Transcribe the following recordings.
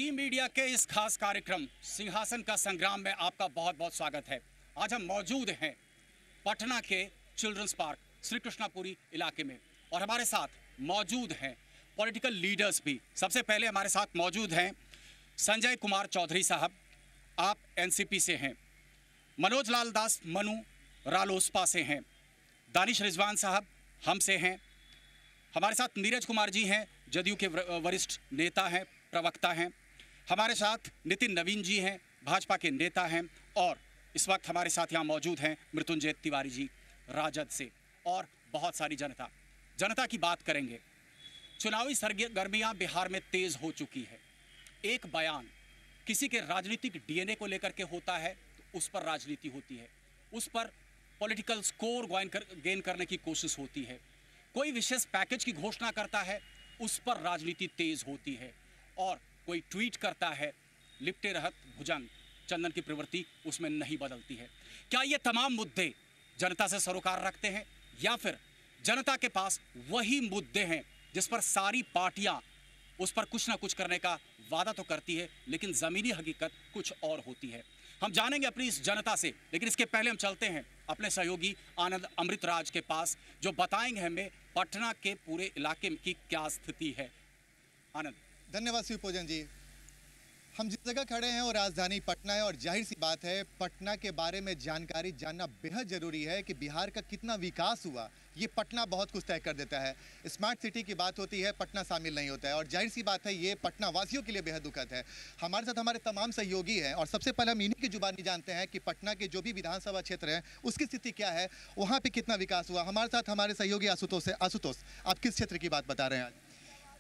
जी media के इस खास कार्यक्रम सिंहासन का संग्राम में आपका बहुत बहुत स्वागत है। आज हम मौजूद हैं पटना के चिल्ड्रंस पार्क श्री कृष्णापुरी इलाके में और हमारे साथ मौजूद हैं पॉलिटिकल लीडर्स भी। सबसे पहले हमारे साथ मौजूद हैं संजय कुमार चौधरी साहब, आप एनसीपी से हैं। मनोज लाल दास मनु रालोसपा से हैं। दानिश रिजवान साहब हमसे हैं। हमारे साथ नीरज कुमार जी हैं, जदयू के वरिष्ठ नेता हैं, प्रवक्ता हैं। हमारे साथ नितिन नवीन जी हैं, भाजपा के नेता हैं। और इस वक्त हमारे साथ यहाँ मौजूद हैं मृत्युंजय तिवारी जी राजद से और बहुत सारी जनता की बात करेंगे। चुनावी सरगर्मियाँ बिहार में तेज हो चुकी है। एक बयान किसी के राजनीतिक डीएनए को लेकर के होता है तो उस पर राजनीति होती है, उस पर पॉलिटिकल स्कोर गेन करने की कोशिश होती है। कोई विशेष पैकेज की घोषणा करता है, उस पर राजनीति तेज होती है। और कोई ट्वीट करता है, लिपटे रहत भुजंग, चंदन की प्रवृत्ति उसमें नहीं बदलती है। क्या ये तमाम मुद्दे जनता से सरोकार रखते हैं या फिर जनता के पास वही मुद्दे हैं जिस पर सारी पार्टियां उस पर कुछ ना कुछ करने का वादा तो करती है लेकिन ज़मीनी हकीकत कुछ और होती है? हम जानेंगे अपनी इस जनता से, लेकिन इसके पहले हम चलते हैं अपने सहयोगी आनंद अमृतराज के पास जो बताएंगे हमें पटना के पूरे इलाके की क्या स्थिति है। आनंद। धन्यवाद शिवपूजन जी। हम जिस जगह खड़े हैं वो राजधानी पटना है और जाहिर सी बात है पटना के बारे में जानकारी जानना बेहद ज़रूरी है कि बिहार का कितना विकास हुआ। ये पटना बहुत कुछ तय कर देता है। स्मार्ट सिटी की बात होती है, पटना शामिल नहीं होता है और जाहिर सी बात है ये पटना वासियों के लिए बेहद दुखद है। हमारे साथ हमारे तमाम सहयोगी हैं और सबसे पहले हम इन्हीं की जुबानी जानते हैं कि पटना के जो भी विधानसभा क्षेत्र है उसकी स्थिति क्या है, वहाँ पर कितना विकास हुआ। हमारे साथ हमारे सहयोगी आशुतोष है। आशुतोष, आप किस क्षेत्र की बात बता रहे हैं आज?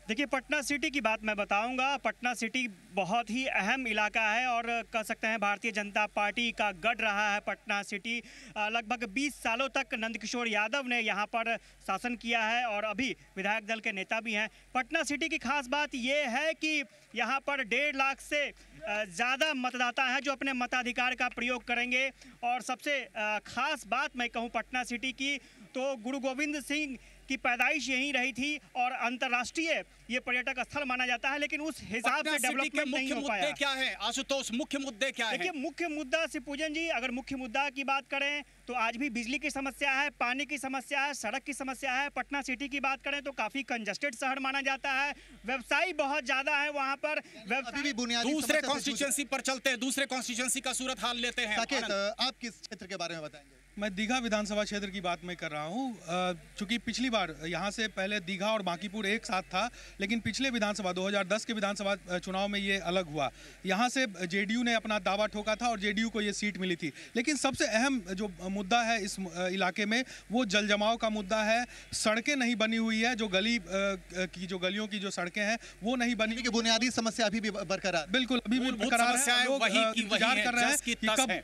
देखिए, पटना सिटी की बात मैं बताऊंगा। पटना सिटी बहुत ही अहम इलाका है और कह सकते हैं भारतीय जनता पार्टी का गढ़ रहा है पटना सिटी। लगभग 20 सालों तक नंदकिशोर यादव ने यहाँ पर शासन किया है और अभी विधायक दल के नेता भी हैं। पटना सिटी की खास बात ये है कि यहाँ पर 1.5 लाख से ज़्यादा मतदाता हैं जो अपने मताधिकार का प्रयोग करेंगे। और सबसे खास बात मैं कहूँ पटना सिटी की तो गुरु गोविंद सिंह की पैदाइश यहीं रही थी और अंतर्राष्ट्रीय ये पर्यटक स्थल माना जाता है, लेकिन उस हिसाब से डेवलपमेंट नहीं हो पाया। क्या है आशुतोष, मुख्य मुद्दे क्या है? देखिए, मुख्य मुद्दा शिवपूजन जी, अगर मुख्य मुद्दा की बात करें तो आज भी बिजली की समस्या है, पानी की समस्या है, सड़क की समस्या है। पटना सिटी की बात करें तो काफी कंजस्टेड शहर माना जाता है। व्यवसायी बहुत ज्यादा है वहाँ पर। दूसरे कॉन्स्टिट्यूएंसी पर चलते हैं, दूसरे कॉन्स्टिट्यूएंसी का सूरत हाल लेते हैं। आप किस क्षेत्र के बारे में बताएंगे? मैं दीघा विधानसभा क्षेत्र की बात मैं कर रहा हूँ। चूँकि पिछली बार यहाँ से पहले दीघा और बांकीपुर एक साथ था, लेकिन पिछले विधानसभा 2010 के विधानसभा चुनाव में ये अलग हुआ। यहाँ से जेडीयू ने अपना दावा ठोका था और जेडीयू को ये सीट मिली थी। लेकिन सबसे अहम जो मुद्दा है इस इलाके में वो जल जमाव का मुद्दा है। सड़कें नहीं बनी हुई है, जो गलियों की जो सड़कें हैं वो नहीं बनी। बुनियादी समस्या अभी भी बरकरार, बिल्कुल अभी भी बरकरार है। लोग इंतजार कर रहे हैं कि कब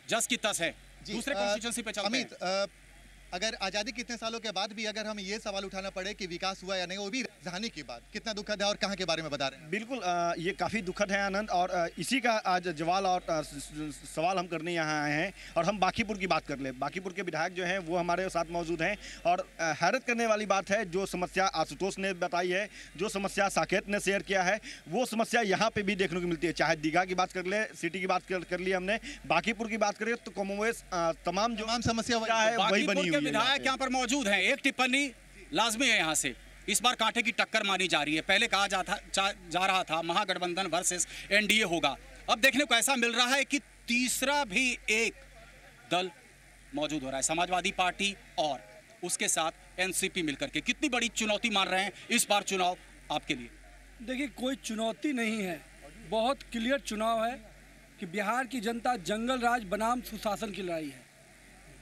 जस की तस है। दूसरे कॉन्स्टिट्यूएंसी पे चलते हैं। अमित, अगर आज़ादी कितने सालों के बाद भी अगर हम ये सवाल उठाना पड़े कि विकास हुआ या नहीं, वो भी राजधानी की बात, कितना दुखद है और कहाँ के बारे में बता रहे हैं? बिल्कुल, ये काफ़ी दुखद है आनंद, और इसी का आज जवाब और सवाल हम करने यहाँ आए हैं। और हम बांकीपुर की बात कर ले। बांकीपुर के विधायक जो हैं वो हमारे साथ मौजूद हैं और हैरत करने वाली बात है, जो समस्या आशुतोष ने बताई है, जो समस्या साकेत ने शेयर किया है, वो समस्या यहाँ पे भी देखने को मिलती है। चाहे दीघा की बात कर ले, सिटी की बात कर ली हमने, बांकीपुर की बात करें तो कमोवेश तमाम समस्या वही बनी हुई है। विधायक यहाँ पर मौजूद हैं। एक टिप्पणी लाजमी है यहाँ से, इस बार कांटे की टक्कर मानी जा रही है। पहले कहा जा रहा था महागठबंधन वर्सेस एनडीए होगा, अब देखने को ऐसा मिल रहा है कि तीसरा भी एक दल मौजूद हो रहा है, समाजवादी पार्टी और उसके साथ एनसीपी मिलकर के। कितनी बड़ी चुनौती मान रहे हैं इस बार चुनाव आपके लिए? देखिए, कोई चुनौती नहीं है, बहुत क्लियर चुनाव है कि बिहार की जनता जंगल राज बनाम सुशासन की लड़ाई है।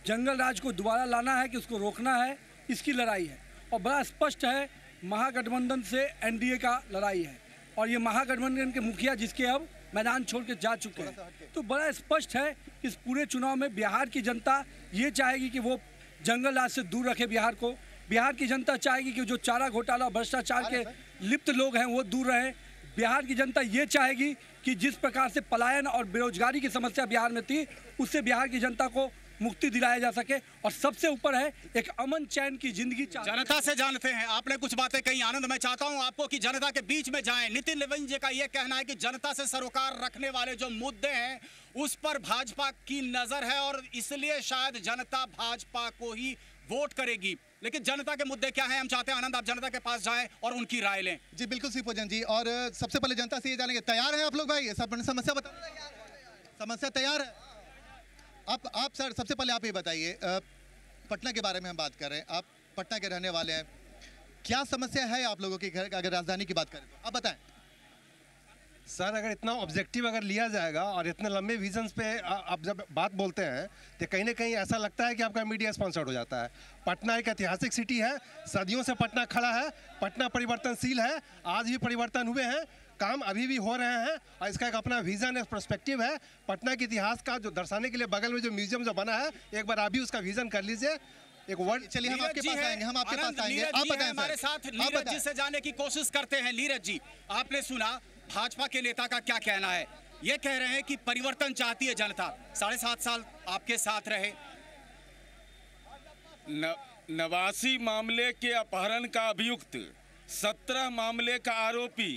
जंगल राज को दोबारा लाना है कि उसको रोकना है, इसकी लड़ाई है। और बड़ा स्पष्ट है, महागठबंधन से एनडीए का लड़ाई है और ये महागठबंधन के मुखिया जिसके अब मैदान छोड़ के जा चुके हैं। तो बड़ा स्पष्ट है इस पूरे चुनाव में बिहार की जनता ये चाहेगी कि वो जंगल राज से दूर रखे बिहार को। बिहार की जनता चाहेगी कि जो चारा घोटाला भ्रष्टाचार के लिप्त लोग हैं वो दूर रहें। बिहार की जनता ये चाहेगी कि जिस प्रकार से पलायन और बेरोजगारी की समस्या बिहार में थी, उससे बिहार की जनता को मुक्ति दिलाया जा सके, और सबसे ऊपर है एक अमन चैन की जिंदगी। जनता से जानते हैं, आपने कुछ बातें कही आनंद, मैं चाहता हूं आपको कि जनता के बीच में जाएं। नितिन लेविन जी का यह कहना है कि जनता से सरोकार रखने वाले जो मुद्दे हैं उस पर भाजपा की नजर है और इसलिए शायद जनता भाजपा को ही वोट करेगी। लेकिन जनता के मुद्दे क्या हैं, हम चाहते हैं आनंद आप जनता के पास जाएं और उनकी राय लें। जी बिल्कुल श्रीपूजन जी, और सबसे पहले जनता से ये जानेंगे, तैयार हैं आप लोग भाई? सब समस्या बता, समस्या तैयार है? आप सर सबसे पहले आप ये बताइए, पटना के बारे में हम बात कर रहे हैं, आप पटना के रहने वाले हैं, क्या समस्या है आप लोगों की घर, अगर राजधानी की बात करें तो आप बताएं। सर अगर इतना ऑब्जेक्टिव अगर लिया जाएगा और इतने लंबे विजन्स पे आप जब बात बोलते हैं तो कहीं ना कहीं ऐसा लगता है कि आपका मीडिया स्पॉन्सर्ड हो जाता है। पटना एक ऐतिहासिक सिटी है, सदियों से पटना खड़ा है, पटना परिवर्तनशील है, आज भी परिवर्तन हुए हैं, काम अभी भी हो रहे हैं और इसका एक अपना विजन है, पर्सपेक्टिव है। पटना के इतिहास का जो दर्शाने के लिए बगल में जो म्यूजियम जो बना है, एक बार आप भी उसका विजन कर लीजिए। एक वर्ड, चलिए हम आपके पास आएंगे, हम आपके पास आएंगे, आप बताएं। हमारे साथ नीरज जी से जाने की कोशिश करते हैं। नीरज जी, आपने सुना भाजपा के नेता का क्या कहना है? ये कह रहे हैं कि परिवर्तन चाहती है जनता। 7.5 साल आपके साथ रहे। 89 मामले के अपहरण का अभियुक्त, 17 मामले का आरोपी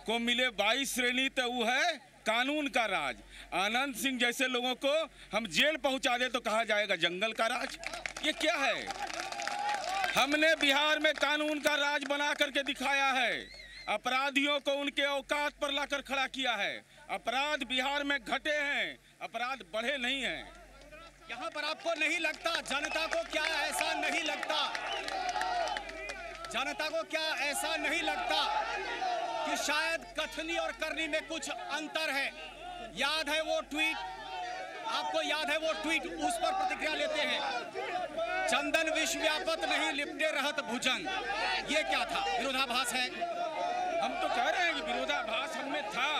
को मिले 22 श्रेणी, तो वो है कानून का राज। आनंद सिंह जैसे लोगों को हम जेल पहुंचा दे तो कहा जाएगा जंगल का राज। ये क्या है? हमने बिहार में कानून का राज बना करके दिखाया है, अपराधियों को उनके औकात पर लाकर खड़ा किया है। अपराध बिहार में घटे हैं, अपराध बढ़े नहीं हैं। यहाँ पर आपको नहीं लगता, जनता को क्या ऐसा नहीं लगता, जनता को क्या ऐसा नहीं लगता कि शायद कथनी और करनी में कुछ अंतर है? याद है वो ट्वीट, आपको याद है वो ट्वीट, उस पर प्रतिक्रिया लेते हैं। चंदन विश्व व्यापत नहीं लिपटे रहत भुजंग, ये क्या था? विरोधाभास है। हम तो कह रहे हैं कि विरोधाभास हमें था,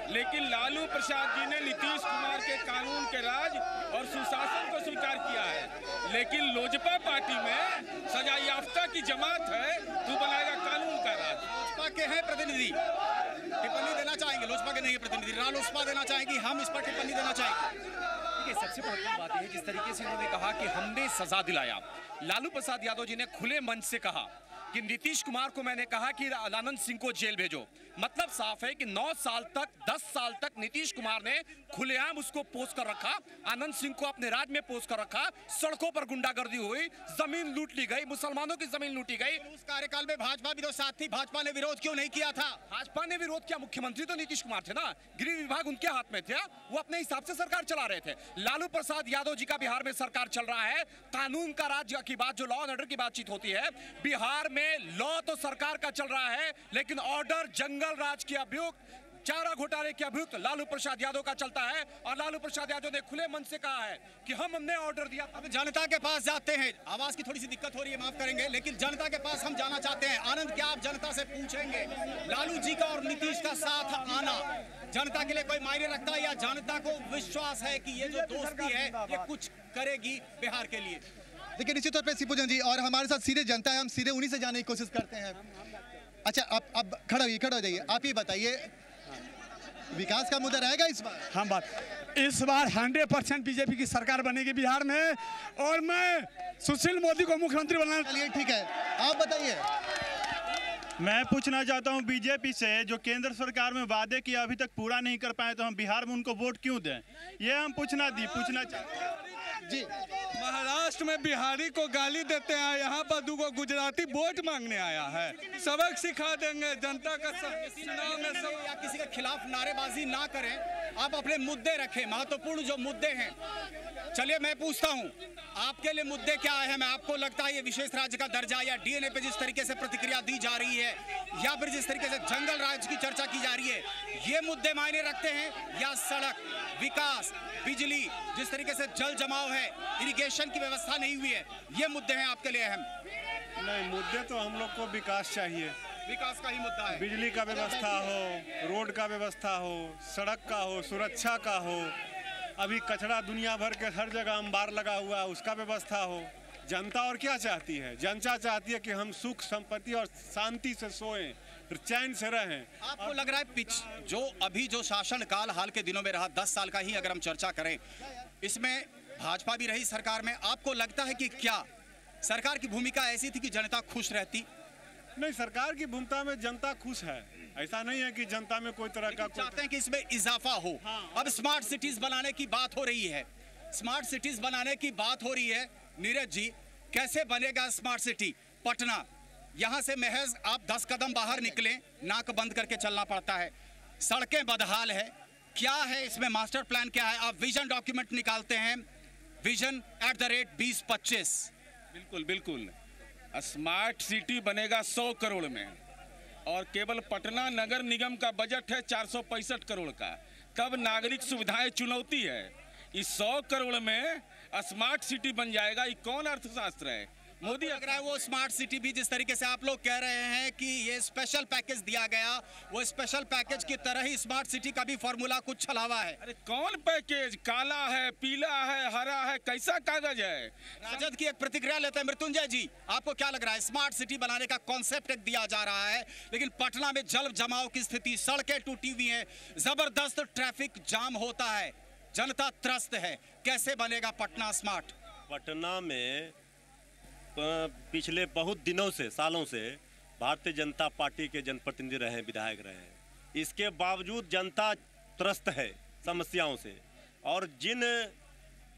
लेकिन लालू प्रसाद जी ने नीतीश कुमार के कानून के राज और सुशासन को स्वीकार किया है। लेकिन लोजपा पार्टी में सजा याफ्ता की जमात है, तू बनाएगा कानून का राज। लोजपा के हैं प्रतिनिधि, टिप्पणी देना चाहेंगे? लोजपा के नहीं है प्रतिनिधि, रालोसपा देना चाहेंगी, हम इस पर टिप्पणी देना चाहेंगे। देखिए, सबसे महत्वपूर्ण बात यह है जिस तरीके से उन्होंने कहा कि हमने सजा दिलाया। लालू प्रसाद यादव जी ने खुले मन से कहा कि नीतीश कुमार को मैंने कहा कि आनंद सिंह को जेल भेजो। मतलब साफ है कि 9 साल तक, 10 साल तक नीतीश कुमार ने खुलेआम उसको पोस्ट कर रखा, आनंद सिंह को अपने राज में पोस्ट कर रखा। सड़कों पर गुंडागर्दी हुई, जमीन लूट ली गई, मुसलमानों की जमीन लूटी गई। उस कार्यकाल में भाजपा भी तो साथ थी, भाजपा ने विरोध क्यों नहीं किया था? भाजपा ने विरोध किया, मुख्यमंत्री तो नीतीश कुमार थे ना, गृह विभाग उनके हाथ में था, वो अपने हिसाब से सरकार चला रहे थे। लालू प्रसाद यादव जी का बिहार में सरकार चल रहा है, कानून का राज्य की बात, जो लॉ एंड ऑर्डर की बातचीत होती है, बिहार में लॉ तो सरकार का चल रहा है, लेकिन ऑर्डर जंगल राज के अभियुक्त, चारा घोटाले के अभियुक्त लालू प्रसाद यादव का चलता है। और लालू प्रसाद यादव ने खुले मन से कहा है कि हमने ऑर्डर दिया। अब जनता के पास जाते हैं, आवाज की थोड़ी सी दिक्कत हो रही है, माफ करेंगे, लेकिन जनता के पास हम जाना चाहते हैं। आनंद, क्या आप जनता से पूछेंगे लालू जी का और नीतीश का साथ आना जनता के लिए कोई मायने रखता है, या जनता को विश्वास है कि ये जो दोस्ती है ये कुछ करेगी बिहार के लिए? देखिए निश्चित तौर पे शिवपूजन जी, और हमारे साथ सीधे जनता है, हम सीधे उन्हीं से जाने की कोशिश करते हैं। अच्छा, अब खड़ा हो जाइए, आप ही बताइए, विकास का मुद्दा रहेगा इस बार? हम बात इस बार 100% बीजेपी की सरकार बनेगी बिहार में, और मैं सुशील मोदी को मुख्यमंत्री बनाना। चलिए ठीक है, आप बताइए। मैं पूछना चाहता हूं बीजेपी से, जो केंद्र सरकार में वादे किया अभी तक पूरा नहीं कर पाए, तो हम बिहार में उनको वोट क्यों दें? ये हम पूछना चाहते हैं जी। महाराष्ट्र में बिहारी को गाली देते हैं, यहाँ पर दूगो गुजराती वोट मांगने आया है। सबक सिखा देंगे जनता का चुनाव में सब। या किसी के खिलाफ नारेबाजी ना करें, आप अपने मुद्दे रखें, महत्वपूर्ण जो मुद्दे हैं। चलिए मैं पूछता हूं, आपके लिए मुद्दे क्या है? मैं आपको लगता है ये विशेष राज्य का दर्जा या डीएनए पे जिस तरीके से प्रतिक्रिया दी जा रही है, या फिर जिस तरीके से जंगल राज की चर्चा की जा रही है, ये मुद्दे मायने रखते हैं? या सड़क, विकास, बिजली, जिस तरीके से जल जमाव है, इरिगेशन की व्यवस्था नहीं हुई है, ये मुद्दे हैं आपके लिए अहम? नहीं, मुद्दे तो हम लोग को विकास चाहिए, विकास का ही मुद्दा है। बिजली का व्यवस्था हो, रोड का व्यवस्था हो, सड़क का हो, सुरक्षा का हो। अभी कचरा दुनिया भर के हर जगह अंबार लगा हुआ है, उसका व्यवस्था हो। जनता और क्या चाहती है? जनता चाहती है कि हम सुख संपत्ति और शांति से सोएं, चैन से रहें। आपको लग रहा है जो शासन काल हाल के दिनों में रहा, 10 साल का ही अगर हम चर्चा करें, इसमें भाजपा भी रही सरकार में, आपको लगता है कि क्या सरकार की भूमिका ऐसी थी कि जनता खुश रहती? नहीं, सरकार की भूमिका में जनता खुश है, ऐसा नहीं है कि जनता में कोई तरह का चाहते हैं कि इसमें इजाफा हो। अब स्मार्ट सिटीज बनाने की बात हो रही है, स्मार्ट सिटीज बनाने की बात हो रही है। नीरज जी, कैसे बनेगा स्मार्ट सिटी? पटना, यहाँ से महज आप 10 कदम बाहर निकले, नाक बंद करके चलना पड़ता है, सड़कें बदहाल है। क्या है इसमें मास्टर प्लान, क्या है? आप विजन डॉक्यूमेंट निकालते हैं, विजन @2025। बिल्कुल बिल्कुल, स्मार्ट सिटी बनेगा 100 करोड़ में, और केवल पटना नगर निगम का बजट है 465 करोड़ का। तब नागरिक सुविधाएं चुनौती है। इस 100 करोड़ में स्मार्ट सिटी बन जाएगा, ये कौन अर्थशास्त्र है? मोदी लग रहा है वो स्मार्ट सिटी भी जिस तरीके से आप लोग कह रहे हैं कि ये स्पेशल पैकेज दिया गया, वो स्पेशल पैकेज की तरह ही स्मार्ट सिटी का भी फॉर्मूला कुछ छलावा है। अरे कौन पैकेज? काला है, पीला है, हरा है, कैसा कागज है? राजद की एक प्रतिक्रिया लेते हैं मृत्युंजय जी, आपको क्या लग रहा है? स्मार्ट सिटी बनाने का कॉन्सेप्ट एक दिया जा रहा है, लेकिन पटना में जल जमाव की स्थिति, सड़कें टूटी हुई हैं, जबरदस्त ट्रैफिक जाम होता है, जनता त्रस्त है। कैसे बनेगा पटना स्मार्ट? पटना में पिछले बहुत दिनों से, सालों से भारतीय जनता पार्टी के जनप्रतिनिधि रहे, विधायक रहे, इसके बावजूद जनता त्रस्त है समस्याओं से। और जिन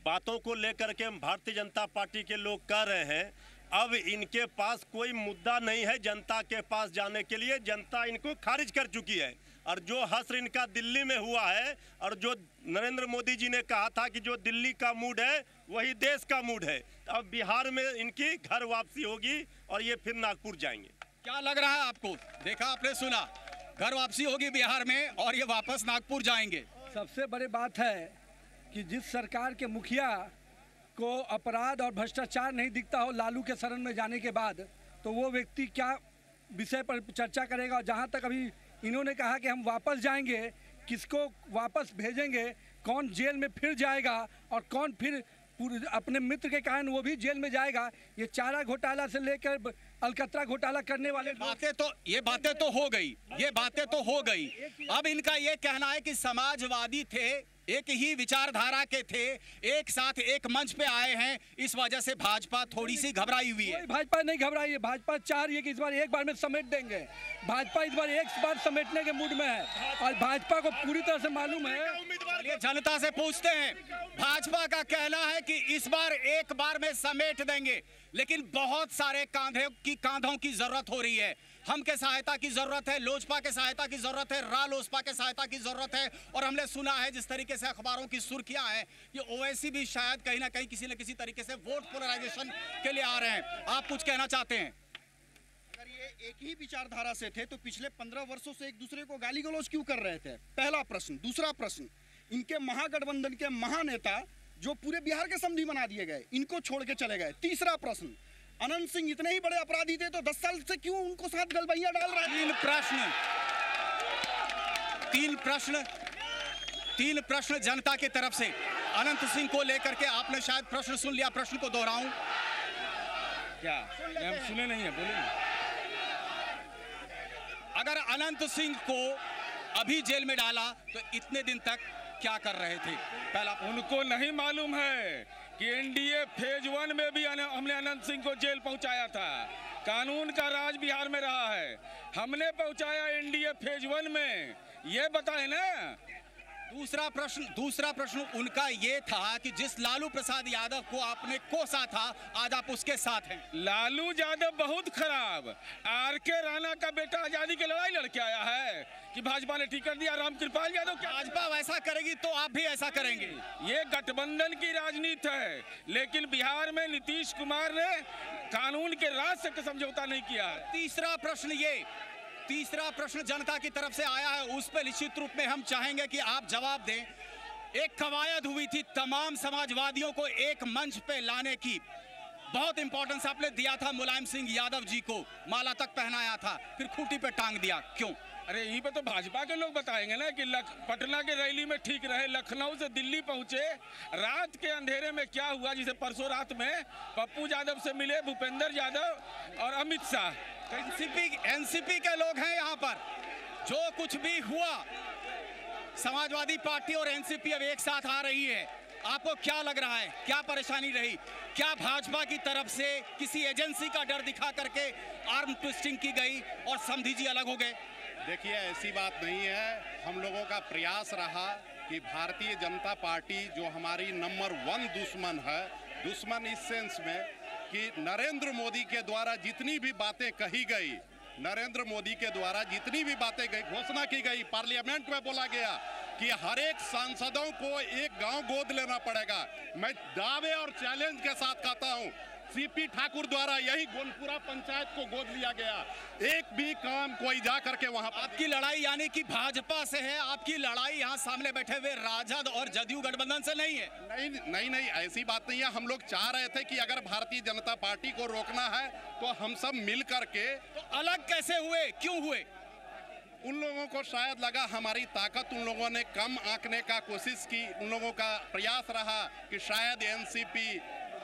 बातों को लेकर के भारतीय जनता पार्टी के लोग कह रहे हैं, अब इनके पास कोई मुद्दा नहीं है जनता के पास जाने के लिए, जनता इनको खारिज कर चुकी है। और जो हश्र इनका दिल्ली में हुआ है, और जो नरेंद्र मोदी जी ने कहा था कि जो दिल्ली का मूड है वही देश का मूड है, अब बिहार में इनकी घर वापसी होगी और ये फिर नागपुर जाएंगे। क्या लग रहा है आपको? देखा आपने, सुना, घर वापसी होगी बिहार में और ये वापस नागपुर जाएंगे। सबसे बड़ी बात है कि जिस सरकार के मुखिया को अपराध और भ्रष्टाचार नहीं दिखता हो लालू के शरण में जाने के बाद, तो वो व्यक्ति क्या विषय पर चर्चा करेगा? और जहाँ तक अभी इन्होंने कहा कि हम वापस जाएंगे, किसको वापस भेजेंगे, कौन जेल में फिर जाएगा और कौन फिर अपने मित्र के कारण वो भी जेल में जाएगा। ये चारा घोटाला से लेकर अलकतरा घोटाला करने वाले ये बातें तो हो गई, ये बातें तो हो गई। अब इनका ये कहना है कि समाजवादी थे, एक ही विचारधारा के थे, एक साथ एक मंच पे आए हैं, इस वजह से भाजपा थोड़ी सी घबराई हुई है। भाजपा नहीं घबराई है, भाजपा चाह रही है कि इस बार एक बार में समेट देंगे। भाजपा इस बार एक बार समेटने के मूड में है और भाजपा को पूरी तरह से मालूम है। चलिए जनता से पूछते हैं, भाजपा का कहना है कि इस बार एक बार में समेट देंगे, लेकिन बहुत सारे कांधों की जरूरत हो रही है। हम के सहायता की जरूरत है, लोजपा के सहायता की जरूरत है, रालोसपा के सहायता की जरूरत है। और हमने सुना है जिस तरीके से अखबारों की सुर्खियां हैं, ये ओवैसी भी शायद कहीं ना कहीं किसी न किसी तरीके से वोट पोलराइजेशन के लिए आ रहे हैं। आप कुछ कहना चाहते हैं? अगर ये एक ही विचारधारा से थे तो पिछले 15 वर्षों से एक दूसरे को गाली गलौज क्यों कर रहे थे? पहला प्रश्न। दूसरा प्रश्न, इनके महागठबंधन के महानेता जो पूरे बिहार के समधी बना दिए गए, इनको छोड़ के चले गए। तीसरा प्रश्न, अनंत सिंह इतने ही बड़े अपराधी थे तो 10 साल से क्यों उनको साथ गलबैया डाल रहे हैं? तीन प्रश्न जनता की तरफ से अनंत सिंह को लेकर के। आपने शायद प्रश्न सुन लिया, प्रश्न को दोहराऊं क्या? हम सुने नहीं है, बोलिए। अगर अनंत सिंह को अभी जेल में डाला तो इतने दिन तक क्या कर रहे थे? पहला, उनको नहीं मालूम है कि एनडीए फेज 1 में भी हमने अनंत सिंह को जेल पहुंचाया था। कानून का राज बिहार में रहा है, हमने पहुंचाया एनडीए फेज 1 में, ये बताए ना। दूसरा प्रश्न उनका ये था कि जिस लालू प्रसाद यादव को आपने कोसा था, आज आप उसके साथ हैं। लालू यादव बहुत खराब, आरके राणा का बेटा आजादी की लड़ाई लड़के आया है कि भाजपा ने टिकट दिया रामकृपाल यादव। क्या भाजपा वैसा करेगी तो आप भी ऐसा करेंगे? ये गठबंधन की राजनीति है, लेकिन बिहार में नीतीश कुमार ने कानून के राज से समझौता नहीं किया। तीसरा प्रश्न जनता की तरफ से आया है, उस पर निश्चित रूप में हम चाहेंगे कि आप जवाब दें। एक कवायद हुई थी तमाम समाजवादियों को एक मंच पे लाने की, बहुत इंपॉर्टेंस आपने दिया था। मुलायम सिंह यादव जी को माला तक पहनाया था, फिर खूंटी पे टांग दिया, क्यों? अरे यहीं पे तो भाजपा के लोग बताएंगे ना कि पटना के रैली में ठीक रहे, लखनऊ से दिल्ली पहुंचे, रात के अंधेरे में क्या हुआ, जिसे परसों रात में पप्पू यादव से मिले भूपेंद्र यादव और अमित शाह। एनसीपी के लोग हैं यहाँ पर। जो कुछ भी हुआ, समाजवादी पार्टी और एनसीपी अब एक साथ आ रही है। आपको क्या लग रहा है, क्या परेशानी रही? क्या भाजपा की तरफ से किसी एजेंसी का डर दिखा करके आर्म ट्विस्टिंग की गई और समधी जी अलग हो गए? देखिए, ऐसी बात नहीं है। हम लोगों का प्रयास रहा कि भारतीय जनता पार्टी जो हमारी नंबर 1 दुश्मन है, दुश्मन इस सेंस में कि नरेंद्र मोदी के द्वारा जितनी भी बातें कही गई, नरेंद्र मोदी के द्वारा जितनी भी बातें गई, घोषणा की गई, पार्लियामेंट में बोला गया कि हर एक सांसदों को एक गांव गोद लेना पड़ेगा। मैं दावे और चैलेंज के साथ कहता हूं, सीपी ठाकुर द्वारा यही गोनपुरा पंचायत को गोद लिया गया। एक भी काम कोई जा करके वहां। आपकी लड़ाई यानी कि भाजपा से है, आपकी लड़ाई यहाँ सामने बैठे हुए राजद और जदयू गठबंधन से नहीं है? नहीं, ऐसी बात नहीं है। हम लोग चाह रहे थे कि अगर भारतीय जनता पार्टी को रोकना है तो हम सब मिल करके। तो अलग कैसे हुए, क्यों हुए? उन लोगों को शायद लगा हमारी ताकत उन लोगों ने कम आंकने का कोशिश की। उन लोगों का प्रयास रहा कि शायद एनसीपी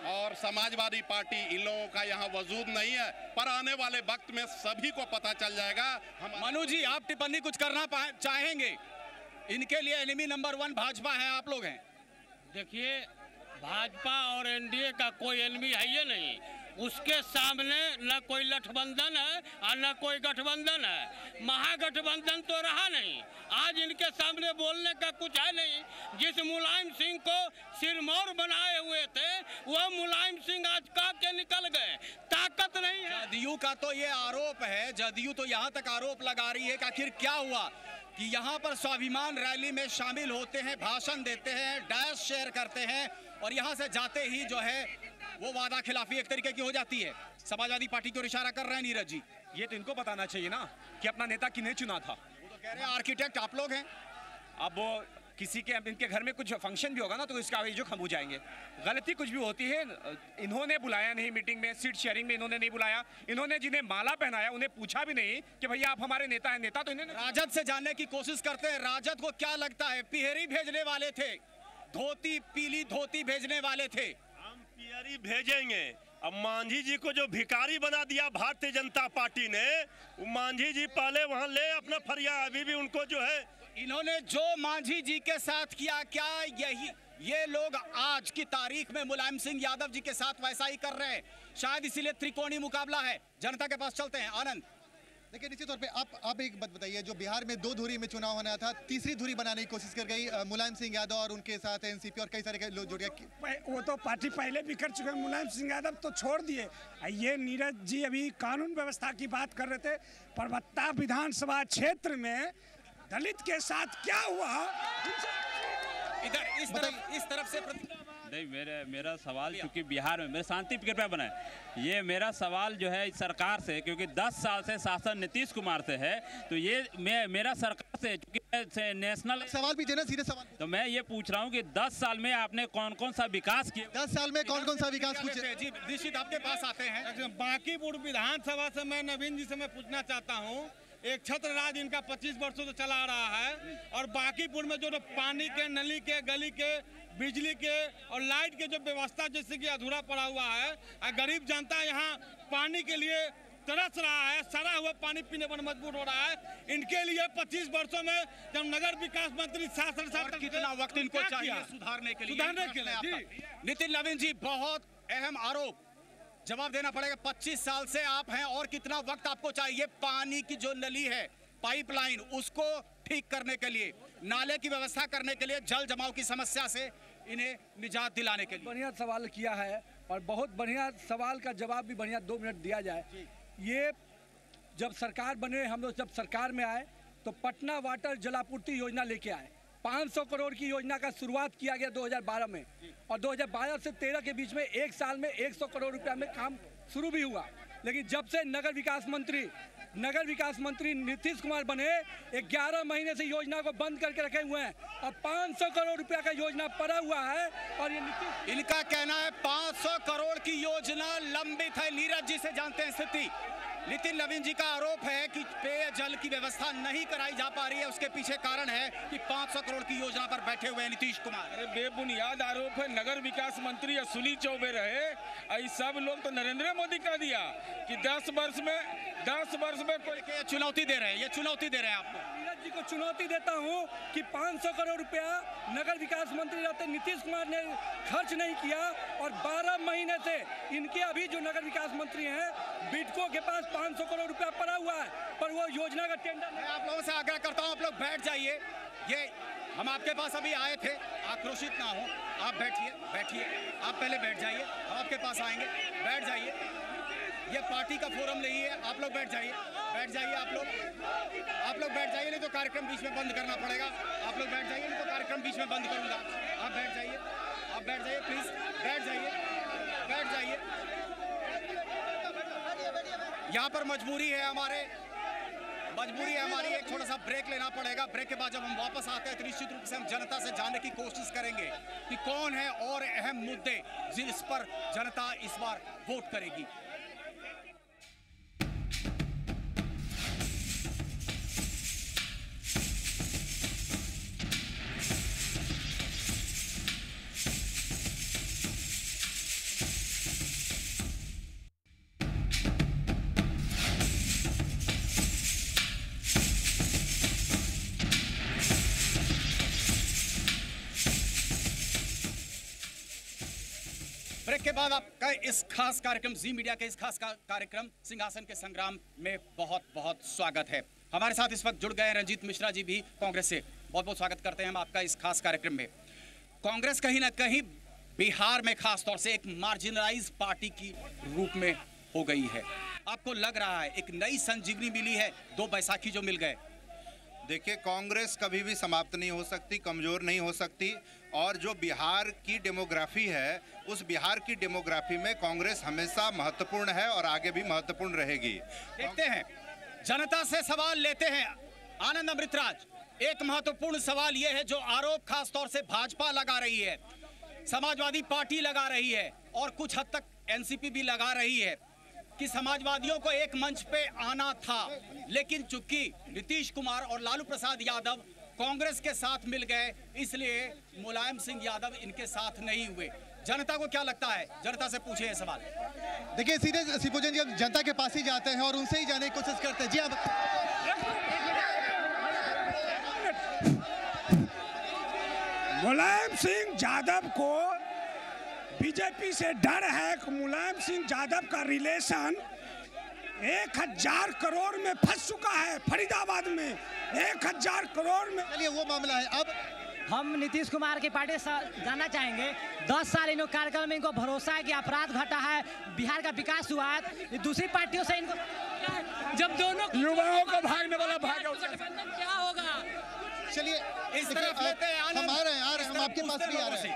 और समाजवादी पार्टी इन लोगों का यहाँ वजूद नहीं है, पर आने वाले वक्त में सभी को पता चल जाएगा। मनु जी, आप टिप्पणी कुछ करना चाहेंगे? इनके लिए एनिमी नंबर 1 भाजपा है, आप लोग हैं। देखिए, भाजपा और एनडीए का कोई एनिमी है ये नहीं। उसके सामने न कोई गठबंधन है और न कोई गठबंधन है। महागठबंधन तो रहा नहीं। आज इनके सामने बोलने का कुछ है नहीं। जिस मुलायम सिंह को सिरमौर बनाए हुए थे, वह मुलायम सिंह आज का के निकल गए। ताकत नहीं है। जदयू का तो ये आरोप है, जदयू तो यहाँ तक आरोप लगा रही है कि आखिर क्या हुआ कि यहाँ पर स्वाभिमान रैली में शामिल होते हैं, भाषण देते हैं, डैश शेयर करते हैं और यहाँ से जाते ही जो है वो वादा खिलाफी एक तरीके की हो जाती है। समाजवादी पार्टी की ओर इशारा कर रहे हैं नीरज जी। ये तो इनको बताना चाहिए ना कि अपना नेता किन्हें चुना था। वो तो कह रहे हैं आर्किटेक्ट आप लोग हैं। अब वो किसी के इनके घर में कुछ फंक्शन भी होगा ना तो इसका जो खम हो जाएंगे। गलती कुछ भी होती है। इन्होंने बुलाया नहीं मीटिंग में, सीट शेयरिंग में इन्होंने नहीं बुलाया। इन्होंने जिन्हें माला पहनाया उन्हें पूछा भी नहीं कि भैया आप हमारे नेता हैं। नेता तो इन्होंने राजद से जानने की कोशिश करते हैं। राजद को क्या लगता है? पिहरी भेजने वाले थे, धोती, पीली धोती भेजने वाले थे। पियरी भेजेंगे। अब मांझी जी को जो भिखारी बना दिया भारतीय जनता पार्टी ने, मांझी जी पहले वहां ले अपना फरियाद। अभी भी उनको जो है, इन्होंने जो मांझी जी के साथ किया, क्या यही ये लोग आज की तारीख में मुलायम सिंह यादव जी के साथ वैसा ही कर रहे हैं? शायद इसीलिए त्रिकोणीय मुकाबला है। जनता के पास चलते हैं। आनंद, देखिए, निश्चित तौर पे आप एक बात बताइए, जो बिहार में 2 धुरी में चुनाव होना था, तीसरी धुरी बनाने की कोशिश कर गई मुलायम सिंह यादव और उनके साथ एनसीपी और कई सारे के लोग जुड़ गए। वो तो पार्टी पहले भी कर चुके हैं। मुलायम सिंह यादव तो छोड़ दिए। ये नीरज जी अभी कानून व्यवस्था की बात कर रहे थे। परबत्ता विधानसभा क्षेत्र में दलित के साथ क्या हुआ? इधर इस तरफ से नहीं, मेरा सवाल चूंकि बिहार में मेरे शांति कृपया बनाए, ये मेरा सवाल जो है सरकार से, क्योंकि 10 साल से शासन नीतीश कुमार से है, तो ये मेरा सरकार से चूंकि नेशनल सवाल भी देना, सीधे सवाल। तो मैं ये पूछ रहा हूँ कि 10 साल में आपने कौन कौन सा विकास किया? 10 साल में कौन कौन सा विकास पूछे? जी निश्चित आपके पास आते हैं। बांकीपुर विधानसभा से मैं नवीन जी से मैं पूछना चाहता हूँ, एक छत्र राज इनका 25 वर्षों से चला रहा है और बांकीपुर में जो पानी के, नली के, गली के, बिजली के और लाइट के जो व्यवस्था जैसे कि अधूरा पड़ा हुआ है, गरीब जनता यहाँ पानी के लिए तरस रहा है। सड़ा हुआ पानी पीने पर मजबूर हो रहा है। इनके लिए 25 वर्षों में जब नगर विकास मंत्री शासन कितना वक्त इनको चाहिए सुधारने के लिए? नितिन नवीन जी, बहुत अहम आरोप, जवाब देना पड़ेगा। 25 साल से आप हैं और कितना वक्त आपको चाहिए पानी की जो नली है, पाइपलाइन, उसको ठीक करने के लिए, नाले की व्यवस्था करने के लिए, जल जमाव की समस्या से इन्हें निजात दिलाने के लिए? बढ़िया सवाल किया है और बहुत बढ़िया सवाल का जवाब भी बढ़िया 2 मिनट दिया जाए। ये जब सरकार बने, हम लोग जब सरकार में आए तो पटना वाटर जलापूर्ति योजना लेके आए। 500 करोड़ की योजना का शुरुआत किया गया 2012 में और 2012 से 13 के बीच में एक साल में 100 करोड़ रुपया में काम शुरू भी हुआ। लेकिन जब से नगर विकास मंत्री नीतीश कुमार बने, 11 महीने से योजना को बंद करके रखे हुए हैं और 500 करोड़ रुपया का योजना पड़ा हुआ है। और ये इनका कहना है 500 करोड़ की योजना लंबित है। नीरज जी से जानते हैं स्थिति। नितिन नवीन जी का आरोप है कि पेयजल की व्यवस्था नहीं कराई जा पा रही है, उसके पीछे कारण है कि 500 करोड़ की योजना पर बैठे हुए हैं नीतीश कुमार। अरे बेबुनियाद आरोप है। नगर विकास मंत्री सुनील चौबे रहे, सब लोग तो नरेंद्र मोदी कह दिया कि 10 वर्ष में कोई चुनौती दे रहे हैं, ये चुनौती दे रहे हैं आपको। जी को चुनौती देता हूं कि 500 करोड़ रुपया नगर विकास मंत्री रहते नीतीश कुमार ने खर्च नहीं किया और 12 महीने से इनके अभी जो नगर विकास मंत्री हैं बिडको के पास 500 करोड़ रुपया पड़ा हुआ है, पर वो योजना का टेंडर। मैं आप लोगों से आग्रह करता हूं, आप लोग बैठ जाइए। ये हम आपके पास अभी आए थे, आक्रोशित ना हो, आप बैठिए, आप पहले बैठ जाइए, हम आपके पास आएंगे, बैठ जाइए। ये पार्टी का फोरम नहीं है, आप लोग बैठ जाइए आप लोग बैठ जाइए, नहीं तो कार्यक्रम बीच में बंद करना पड़ेगा। आप लोग बैठ जाइए, नहीं तो कार्यक्रम बीच में बंद करूंगा। आप बैठ जाइए प्लीज, बैठ जाइए। यहाँ पर मजबूरी है हमारी, एक छोटा सा ब्रेक लेना पड़ेगा। ब्रेक के बाद जब हम वापस आते हैं तो निश्चित रूप से हम जनता से जानने की कोशिश करेंगे कि कौन है और अहम मुद्दे जिस पर जनता इस बार वोट करेगी। ब्रेक के बाद आपका इस खास कार्यक्रम जी मीडिया के इस खास कार्यक्रम सिंहासन के संग्राम में बहुत बहुत स्वागत है। हमारे साथ इस वक्त जुड़ गए रंजीत मिश्रा जी भी कांग्रेस से, बहुत बहुत स्वागत करते हैं हम आपका इस खास कार्यक्रम में। कांग्रेस कहीं ना कहीं बिहार में खास तौर से एक मार्जिनलाइज पार्टी की रूप में हो गई है। आपको लग रहा है एक नई संजीवनी मिली है, 2 बैसाखी जो मिल गए? देखिए, कांग्रेस कभी भी समाप्त नहीं हो सकती, कमज़ोर नहीं हो सकती, और जो बिहार की डेमोग्राफी है उस बिहार की डेमोग्राफी में कांग्रेस हमेशा महत्वपूर्ण है और आगे भी महत्वपूर्ण रहेगी। देखते हैं, जनता से सवाल लेते हैं। आनंद अमृतराज, एक महत्वपूर्ण सवाल यह है जो आरोप खास तौर से भाजपा लगा रही है, समाजवादी पार्टी लगा रही है और कुछ हद तक एनसीपी भी लगा रही है कि समाजवादियों को एक मंच पे आना था, लेकिन चूंकि नीतीश कुमार और लालू प्रसाद यादव कांग्रेस के साथ मिल गए इसलिए मुलायम सिंह यादव इनके साथ नहीं हुए। जनता को क्या लगता है? जनता से पूछे ये सवाल। देखिए सीधे शिवपूजन जी, हम जनता के पास ही जाते हैं और उनसे ही जानने की कोशिश करते हैं। जी अब मुलायम सिंह यादव को बीजेपी से डर है कि मुलायम सिंह यादव का रिलेशन 1000 करोड़ में फंस चुका है। फरीदाबाद में 1000 करोड़ में। चलिए वो मामला है। अब हम नीतीश कुमार की पार्टी से जानना चाहेंगे, 10 साल इनको कार्यकाल में इनको भरोसा है कि अपराध घटा है, बिहार का विकास हुआ है, दूसरी पार्टियों से इनको जब दोनों युवाओं को भागने वाला भागा क्या होगा? चलिए इस तरफ लेते हैं, हम आ रहे हैं, हम आपके पास भी आ रहे हैं।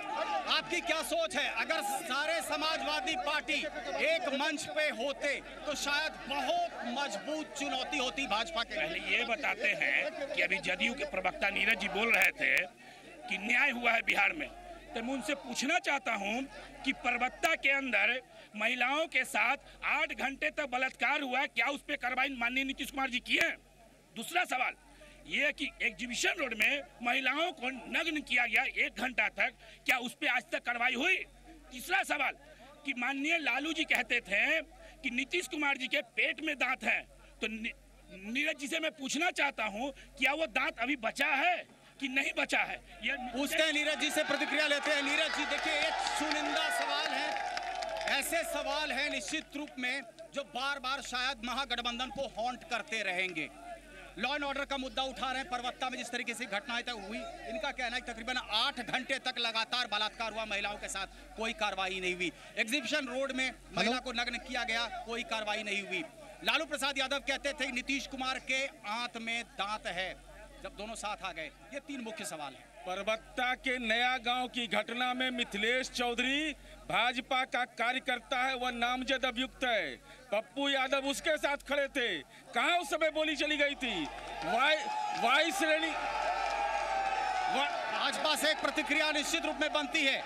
आपकी क्या सोच है? अगर सारे समाजवादी पार्टी एक मंच पे होते तो शायद बहुत मजबूत चुनौती होती भाजपा के। पहले ये बताते हैं कि अभी जदयू के प्रवक्ता नीरज जी बोल रहे थे कि न्याय हुआ है बिहार में, तो मैं उनसे पूछना चाहता हूं कि परबत्ता के अंदर महिलाओं के साथ 8 घंटे तक बलात्कार हुआ, क्या उस पर कार्रवाई माननीय नीतीश कुमार जी किए? दूसरा सवाल ये कि एग्जीबिशन रोड में महिलाओं को नग्न किया गया 1 घंटा तक, क्या उस पर आज तक कार्रवाई हुई? तीसरा सवाल कि माननीय लालू जी कहते थे कि नीतीश कुमार जी के पेट में दांत है, तो नीरज जी से मैं पूछना चाहता हूं क्या वो दांत अभी बचा है कि नहीं बचा है? ये पूछते हैं, नीरज जी से प्रतिक्रिया लेते हैं। नीरज जी देखिए, एक चुनिंदा सवाल है, ऐसे सवाल हैं निश्चित रूप में जो बार बार शायद महागठबंधन को हॉन्ट करते रहेंगे। लॉ एंड ऑर्डर का मुद्दा उठा रहे हैं। परबत्ता में जिस तरीके से घटनाएं तक हुई, इनका कहना है तकरीबन 8 घंटे तक लगातार बलात्कार हुआ महिलाओं के साथ, कोई कार्रवाई नहीं हुई। एग्जीबिशन रोड में महिला को नग्न किया गया, कोई कार्रवाई नहीं हुई। लालू प्रसाद यादव कहते थे नीतीश कुमार के आंत में दांत है, जब दोनों साथ आ गए। ये 3 मुख्य सवाल हैं। परबत्ता के नया गांव की घटना में मिथिलेश चौधरी भाजपा का कार्यकर्ता है, वह नामजद अभियुक्त है। पप्पू यादव उसके साथ खड़े थे, कहां उस समय बोली चली गई थी? वाई श्रेणी भाजपा से एक प्रतिक्रिया निश्चित रूप में बनती है।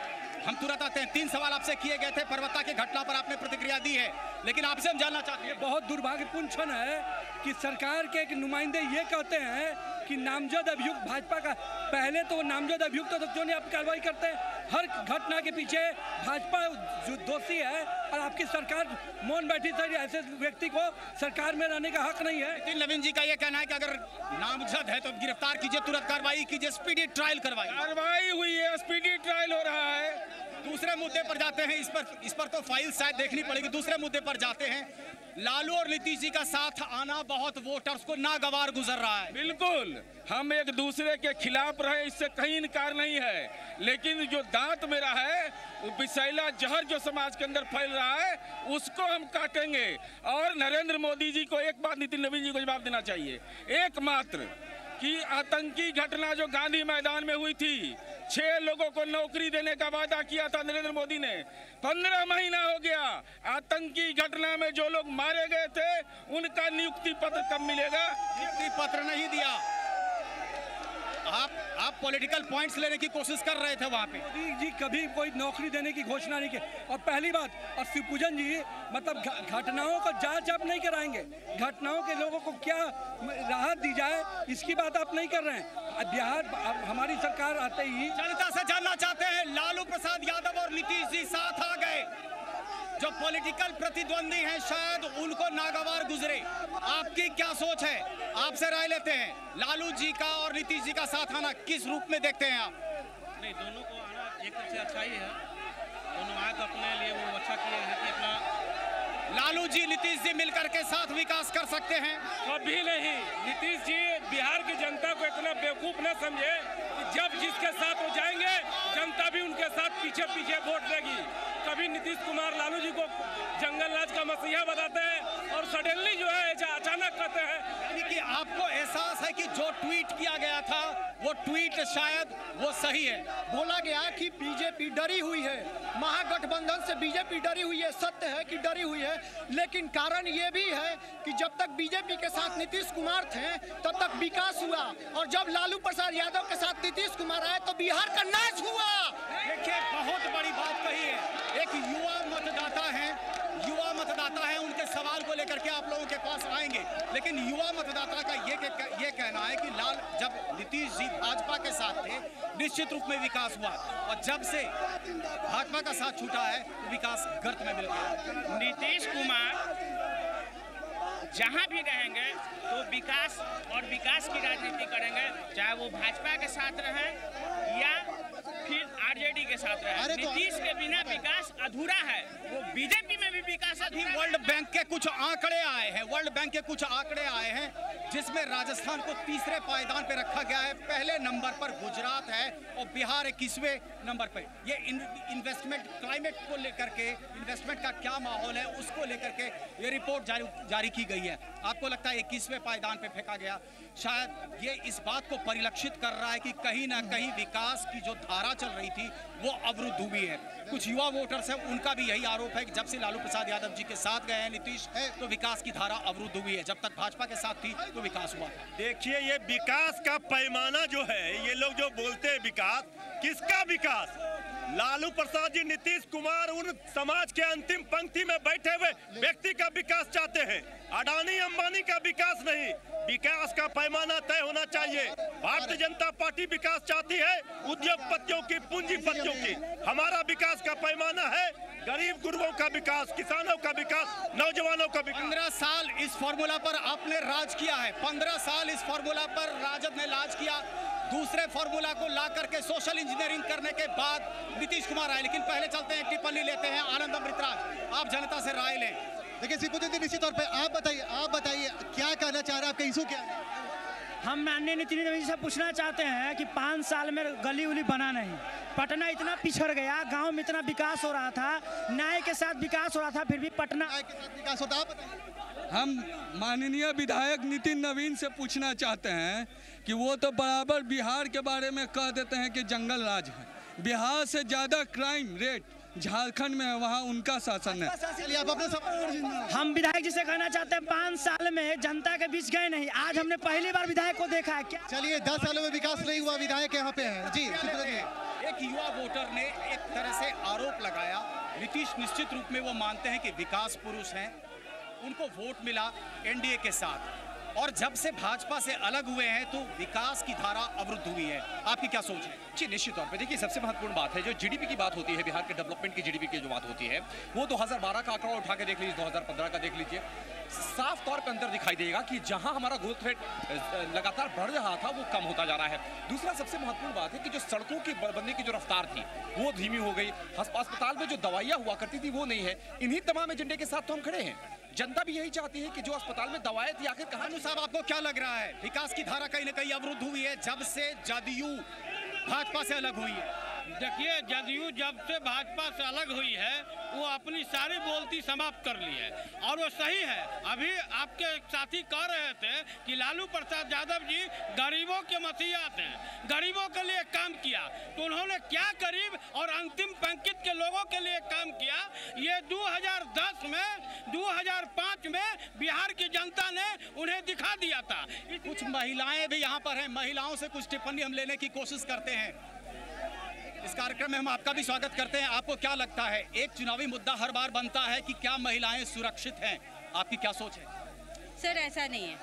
हम तुरंत आते हैं। 3 सवाल आपसे किए गए थे, परबत्ता की घटना पर आपने प्रतिक्रिया दी है, लेकिन आपसे हम जानना चाहते हैं। बहुत दुर्भाग्यपूर्ण क्षण है कि सरकार के एक नुमाइंदे ये कहते हैं कि नामजद अभियुक्त भाजपा का, पहले तो नामजद अभियुक्त तो क्यों नहीं आप कार्रवाई करते? हर घटना के पीछे भाजपा जो दोषी है और आपकी सरकार मौन बैठी। सर, ऐसे व्यक्ति को सरकार में रहने का हक नहीं है। नितिन नवीन जी का ये कहना है कि अगर नामजद है तो गिरफ्तार कीजिए, तुरंत कार्रवाई कीजिए, स्पीडी ट्रायल करवाइए। कार्रवाई हुई है, स्पीडी ट्रायल हो रहा है। दूसरे मुद्दे पर जाते हैं, इस पर तो फाइल शायद देखनी पड़ेगी। दूसरे मुद्दे पर जाते हैं, लालू और नीतीश जी का साथ आना बहुत वोटर्स को नागवार गुजर रहा है। बिल्कुल, हम एक दूसरे के खिलाफ रहे, इससे कहीं इनकार नहीं है, लेकिन जो दांत मेरा है वो विषैला जहर जो समाज के अंदर फैल रहा है उसको हम काटेंगे। और नरेंद्र मोदी जी को एक बात नितिन नवीन जी को जवाब देना चाहिए, एकमात्र कि आतंकी घटना जो गांधी मैदान में हुई थी, 6 लोगों को नौकरी देने का वादा किया था नरेंद्र मोदी ने, 15 महीना हो गया। आतंकी घटना में जो लोग मारे गए थे उनका नियुक्ति पत्र कब मिलेगा? नियुक्ति पत्र नहीं दिया। आप पॉलिटिकल पॉइंट्स लेने की कोशिश कर रहे थे वहाँ पे। मोदी जी कभी कोई नौकरी देने की घोषणा नहीं की। और पहली बात, और शिवपूजन जी मतलब घटनाओं का जांच आप नहीं कराएंगे, घटनाओं के लोगों को क्या राहत दी जाए इसकी बात आप नहीं कर रहे हैं। बिहार हमारी सरकार आते ही जनता से जानना चाहते हैं, लालू प्रसाद यादव और नीतीश जी साथ आ गए, जो पॉलिटिकल प्रतिद्वंदी हैं शायद उनको नागवार गुजरे। आपकी क्या सोच है? आपसे राय लेते हैं, लालू जी का और नीतीश जी का साथ आना किस रूप में देखते हैं आप? नहीं, दोनों को आना एक तरह से अच्छा ही है। दोनों आए तो अपने लिए वो अच्छा किए हैं कि अपना लालू जी नीतीश जी मिलकर के साथ विकास कर सकते हैं। कभी नहीं। नीतीश जी बिहार की जनता को इतना बेवकूफ न समझे कि जब जिसके साथ वो जाएंगे जनता भी उनके साथ पीछे पीछे वोट देगी। कभी नीतीश कुमार लालू जी को जंगल राज का मसीहा बताते हैं और सडनली जो है अचानक कहते हैं। यानी कि आपको एहसास है कि जो ट्वीट किया गया था वो ट्वीट शायद वो सही है। बोला गया कि बीजेपी डरी हुई है, महागठबंधन से बीजेपी डरी हुई है, सत्य है कि डरी हुई है, लेकिन कारण ये भी है कि जब तक बीजेपी के साथ नीतीश कुमार थे तब तक विकास हुआ, और जब लालू प्रसाद यादव के साथ नीतीश कुमार आए तो बिहार का नाश हुआ। देखिए, बहुत बड़ी बात कही है। एक युवा मतदाता है, उनके सवाल को लेकर के आप लोगों के पास आएंगे, लेकिन युवा मतदाता का ये कहना है कि जब नीतीश जी भाजपा के साथ थे निश्चित रूप में विकास हुआ, और जब से भाजपा का साथ छूटा है तो विकास गर्त में मिल गया। नीतीश कुमार जहां भी रहेंगे तो विकास और विकास की राजनीति करेंगे, चाहे वो भाजपा के साथ रहें या फिर आरजेडी के साथ रहे। नीतीश के बिना विकास अधूरा है। वो बीजेपी में भी विकास अधूरा है। वर्ल्ड बैंक के कुछ आंकड़े आए हैं जिसमें राजस्थान को तीसरे पायदान पे रखा गया है, पहले नंबर पर गुजरात है और बिहार 21वें नंबर पे। ये इन्वेस्टमेंट क्लाइमेट को लेकर के, इन्वेस्टमेंट का क्या माहौल है उसको लेकर के ये रिपोर्ट जारी की गई है। आपको लगता है 21वें पायदान पे फेंका गया, शायद ये इस बात को परिलक्षित कर रहा है कि कहीं ना कहीं विकास की जो धारा चल रही थी वो अवरुद्ध हुई है। कुछ युवा वोटर्स हैं, उनका भी यही आरोप है कि जब से लालू प्रसाद यादव जी के साथ गए हैं नीतीश, तो विकास की धारा अवरुद्ध हुई है। जब तक भाजपा के साथ थी तो विकास हुआ था। देखिए, ये विकास का पैमाना जो है, ये लोग जो बोलते हैं विकास, किसका विकास? लालू प्रसाद जी, नीतीश कुमार उन समाज के अंतिम पंक्ति में बैठे हुए व्यक्ति का विकास चाहते हैं, अडानी अंबानी का विकास नहीं। विकास का पैमाना तय होना चाहिए। भारतीय जनता पार्टी विकास चाहती है, उद्योगपतियों की, पूंजीपतियों की। हमारा विकास का पैमाना है गरीब गुरबों का विकास, किसानों का विकास, नौजवानों का विकास। 15 साल इस फॉर्मूला पर आपने राज किया है, 15 साल इस फॉर्मूला पर राजद ने राज किया। दूसरे फॉर्मूला को ला करके सोशल इंजीनियरिंग करने के बाद नीतीश कुमार आए। लेकिन पहले चलते हैं, टिप्पणी लेते हैं आनंद अमृतराज, आप जनता से राय लें। देखिए शिवपूजन जी, निश्चित तौर पे आप बताइए क्या कहना चाह रहे हैं, आपका इशू क्या है? हम माननीय नितिन नवीन जी से पूछना चाहते हैं कि 5 साल में गली उली बना नहीं, पटना इतना पिछड़ गया, गांव में इतना विकास हो रहा था, न्याय के साथ विकास हो रहा था, फिर भी पटना के साथ विकास होता है। हम माननीय विधायक नितिन नवीन से पूछना चाहते हैं कि वो तो बराबर बिहार के बारे में कह देते हैं कि जंगल राज है, बिहार से ज़्यादा क्राइम रेट झारखंड में है, वहाँ उनका शासन है। हम विधायक जी से कहना चाहते हैं 5 साल में जनता के बीच गए नहीं, आज हमने पहली बार विधायक को देखा है। क्या चलिए 10 सालों में विकास नहीं हुआ, विधायक यहाँ पे है जी। एक युवा वोटर ने एक तरह से आरोप लगाया, नीतीश निश्चित रूप में वो मानते हैं कि विकास पुरुष हैं, उनको वोट मिला एनडीए के साथ, और जब से भाजपा से अलग हुए हैं तो विकास की धारा अवरुद्ध हुई है। आपकी क्या सोच है? जी निश्चित तौर पे देखिए, सबसे महत्वपूर्ण बात है जो जीडीपी की बात होती है, बिहार के डेवलपमेंट की जीडीपी की जो बात होती है, वो 2012 का आंकड़ा उठा के देख लीजिए, 2015 का देख लीजिए, साफ तौर पे अंतर दिखाई देगा कि जहां हमारा ग्रोथ रेट लगातार बढ़ रहा था वो कम होता जा रहा है। दूसरा सबसे महत्वपूर्ण बात है कि जो सड़कों की बनने की जो रफ्तार थी वो धीमी हो गई। अस्पताल में जो दवाइयां हुआ करती थी वो नहीं है। इन्हीं तमाम एजेंडे के साथ तो हम खड़े हैं। जनता भी यही चाहती है कि जो अस्पताल में दवाएं थी आखिर कहां। साहब, आपको क्या लग रहा है, विकास की धारा कहीं ना कहीं अवरुद्ध हुई है जब से जदयू भाजपा से अलग हुई है? देखिए, जदयू जब से भाजपा से अलग हुई है वो अपनी सारी बोलती समाप्त कर ली है और वो सही है। अभी आपके साथी कह रहे थे कि लालू प्रसाद यादव जी गरीबों के मसीहा थे, गरीबों के लिए काम किया, तो उन्होंने क्या गरीब और अंतिम पंक्ति के लोगों के लिए काम किया ये 2010 में 2005 में बिहार की जनता ने उन्हें दिखा दिया था। कुछ महिलाएं भी यहाँ पर हैं, महिलाओं से कुछ टिप्पणी हम लेने की कोशिश करते हैं। इस कार्यक्रम में हम आपका भी स्वागत करते हैं। आपको क्या लगता है, एक चुनावी मुद्दा हर बार बनता है कि क्या महिलाएं सुरक्षित हैं, आपकी क्या सोच है? सर ऐसा नहीं है,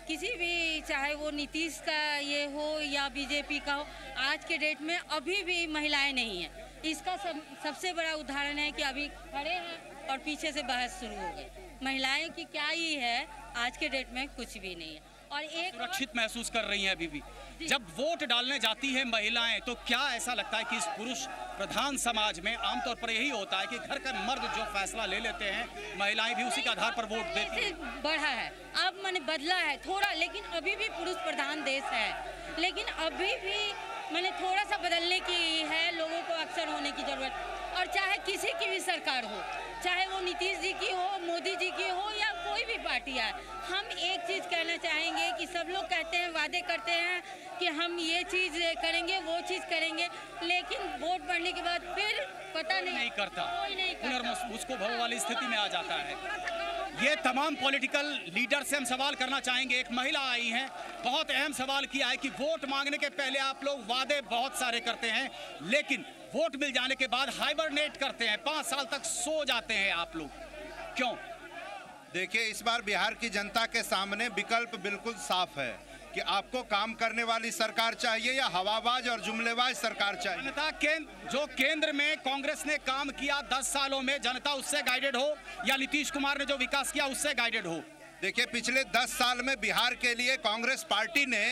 किसी भी चाहे वो नीतीश का ये हो या बीजेपी का हो, आज के डेट में अभी भी महिलाएं नहीं हैं। इसका सबसे बड़ा उदाहरण है कि अभी खड़े हैं और पीछे से बहस शुरू हो गई। महिलाएं की क्या ही है, आज के डेट में कुछ भी नहीं है। और एक सुरक्षित महसूस कर रही हैं अभी भी। जब वोट डालने जाती है महिलाएं तो क्या ऐसा लगता है कि इस पुरुष प्रधान समाज में आमतौर पर यही होता है कि घर का मर्द जो फैसला ले लेते हैं महिलाएं भी उसी के आधार पर वोट देती हैं? बढ़ा है, अब मैंने बदला है थोड़ा, लेकिन अभी भी पुरुष प्रधान देश है। लेकिन अभी भी मैंने थोड़ा सा बदलने की है, लोगों को अक्सर होने की जरूरत। और चाहे किसी की भी सरकार हो, चाहे वो नीतीश जी की हो, मोदी जी की हो या कोई भी पार्टी आए, हम एक चीज़ कहना चाहेंगे कि सब लोग कहते हैं, वादे करते हैं कि हम ये चीज़ करेंगे, वो चीज़ करेंगे, लेकिन वोट पड़ने के बाद फिर पता नहीं करता, उसको भव वाली स्थिति में आ जाता है। ये तमाम पॉलिटिकल लीडर से हम सवाल करना चाहेंगे। एक महिला आई हैं, बहुत अहम सवाल किया है कि वोट मांगने के पहले आप लोग वादे बहुत सारे करते हैं, लेकिन वोट मिल जाने के बाद हाइबरनेट करते हैं, 5 साल तक सो जाते हैं आप लोग, क्यों? देखिए, इस बार बिहार की जनता के सामने विकल्प बिल्कुल साफ है कि आपको काम करने वाली सरकार चाहिए या हवाबाज और जुमलेबाज सरकार चाहिए। जनता जो केंद्र में कांग्रेस ने काम किया 10 सालों में, जनता उससे गाइडेड हो या नीतीश कुमार ने जो विकास किया उससे गाइडेड हो? देखिए, पिछले 10 साल में बिहार के लिए कांग्रेस पार्टी ने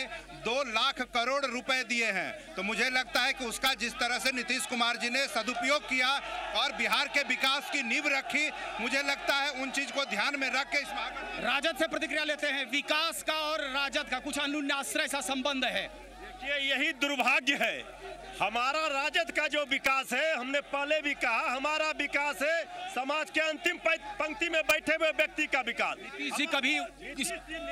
2 लाख करोड़ रुपए दिए हैं, तो मुझे लगता है कि उसका जिस तरह से नीतीश कुमार जी ने सदुपयोग किया और बिहार के विकास की नींव रखी, मुझे लगता है उन चीज को ध्यान में रख के इस राजद से प्रतिक्रिया लेते हैं। विकास का और राजद का कुछ अनुन्याश्रय सा संबंध है। देखिए, यही दुर्भाग्य है, हमारा राजद का जो विकास है, हमने पहले भी कहा, हमारा विकास है समाज के अंतिम पंक्ति में बैठे हुए व्यक्ति का विकास। नीतीश जी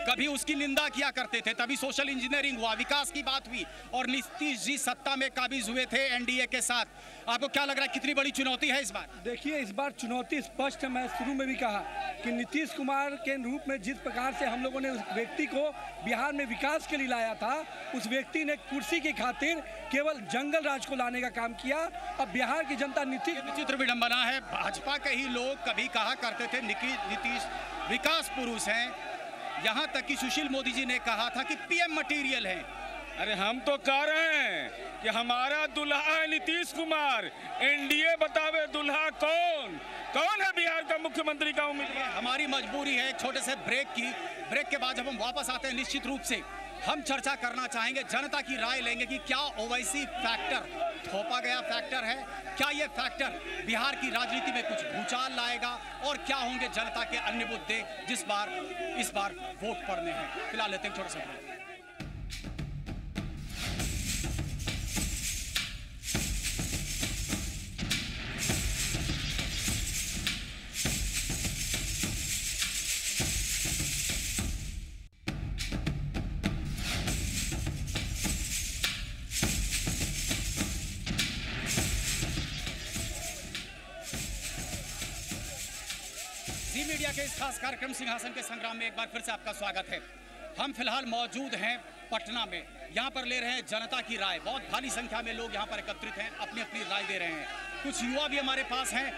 कभी उसकी निंदा किया करते थे, तभी सोशल इंजीनियरिंग हुआ, विकास की बात हुई और नीतीश जी सत्ता में काबिज हुए थे एनडीए के साथ। आपको क्या लग रहा है, कितनी बड़ी चुनौती है इस बार? देखिए, इस बार चुनौती स्पष्ट है। मैं शुरू में भी कहा कि नीतीश कुमार के रूप में जिस प्रकार से हम लोगों ने उस व्यक्ति को बिहार में विकास के लिए लाया था, उस व्यक्ति ने कुर्सी की खातिर केवल जंगल राज को लाने का काम किया। अब बिहार की जनता विचित्र विडंबना है, भाजपा के ही लोग कभी कहा करते थे नीतीश विकास पुरुष हैं, यहाँ तक कि सुशील मोदी जी ने कहा था कि पीएम मटेरियल है। अरे हम तो कह रहे हैं कि हमारा दुल्हा है नीतीश कुमार, एनडीए बतावे दुल्हा कौन है बिहार का मुख्यमंत्री का उम्मीदवार? हमारी मजबूरी है एक छोटे से ब्रेक की। ब्रेक के बाद जब हम वापस आते हैं, निश्चित रूप से हम चर्चा करना चाहेंगे, जनता की राय लेंगे कि क्या ओवैसी फैक्टर थोपा गया फैक्टर है, क्या ये फैक्टर बिहार की राजनीति में कुछ भूचाल लाएगा और क्या होंगे जनता के अन्य मुद्दे इस बार वोट पड़ने हैं। फिलहाल लेते हैं छोटा सा ब्रेक। मीडिया के इस खास कार्यक्रम सिंहासन के संग्राम में एक बार फिर से आपका स्वागत है। हम फिलहाल मौजूद हैं पटना में, यहाँ पर ले रहे हैं जनता की राय। बहुत भारी संख्या में लोग यहाँ पर एकत्रित हैं, अपनी अपनी राय दे रहे हैं। कुछ युवा भी हमारे पास हैं।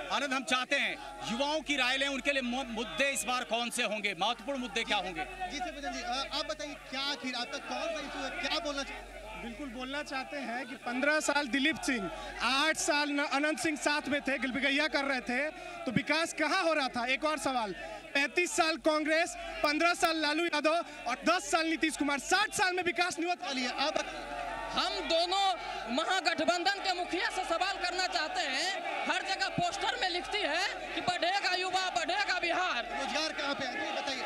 आनंद, हम चाहते हैं युवाओं की राय लें, उनके लिए मुद्दे इस बार कौन से होंगे, महत्वपूर्ण मुद्दे क्या होंगे? जी शिवभूषण जी, आप बताइए क्या आखिर आपका कौन सा इशू है, क्या बोलना चाहिए? बिल्कुल बोलना चाहते हैं कि 15 साल दिलीप सिंह, 8 साल अनंत सिंह साथ में थे, गिलबिगैया कर रहे थे, तो विकास कहाँ हो रहा था? एक और सवाल, 35 साल कांग्रेस, 15 साल लालू यादव और 10 साल नीतीश कुमार, 60 साल में विकास नहीं होता है। अब हम दोनों महागठबंधन के मुखिया से सवाल करना चाहते हैं। हर जगह पोस्टर में लिखती है कि बढ़ेगा युवा, बढ़ेगा बिहार, रोजगार कहाँ पे है बताइए?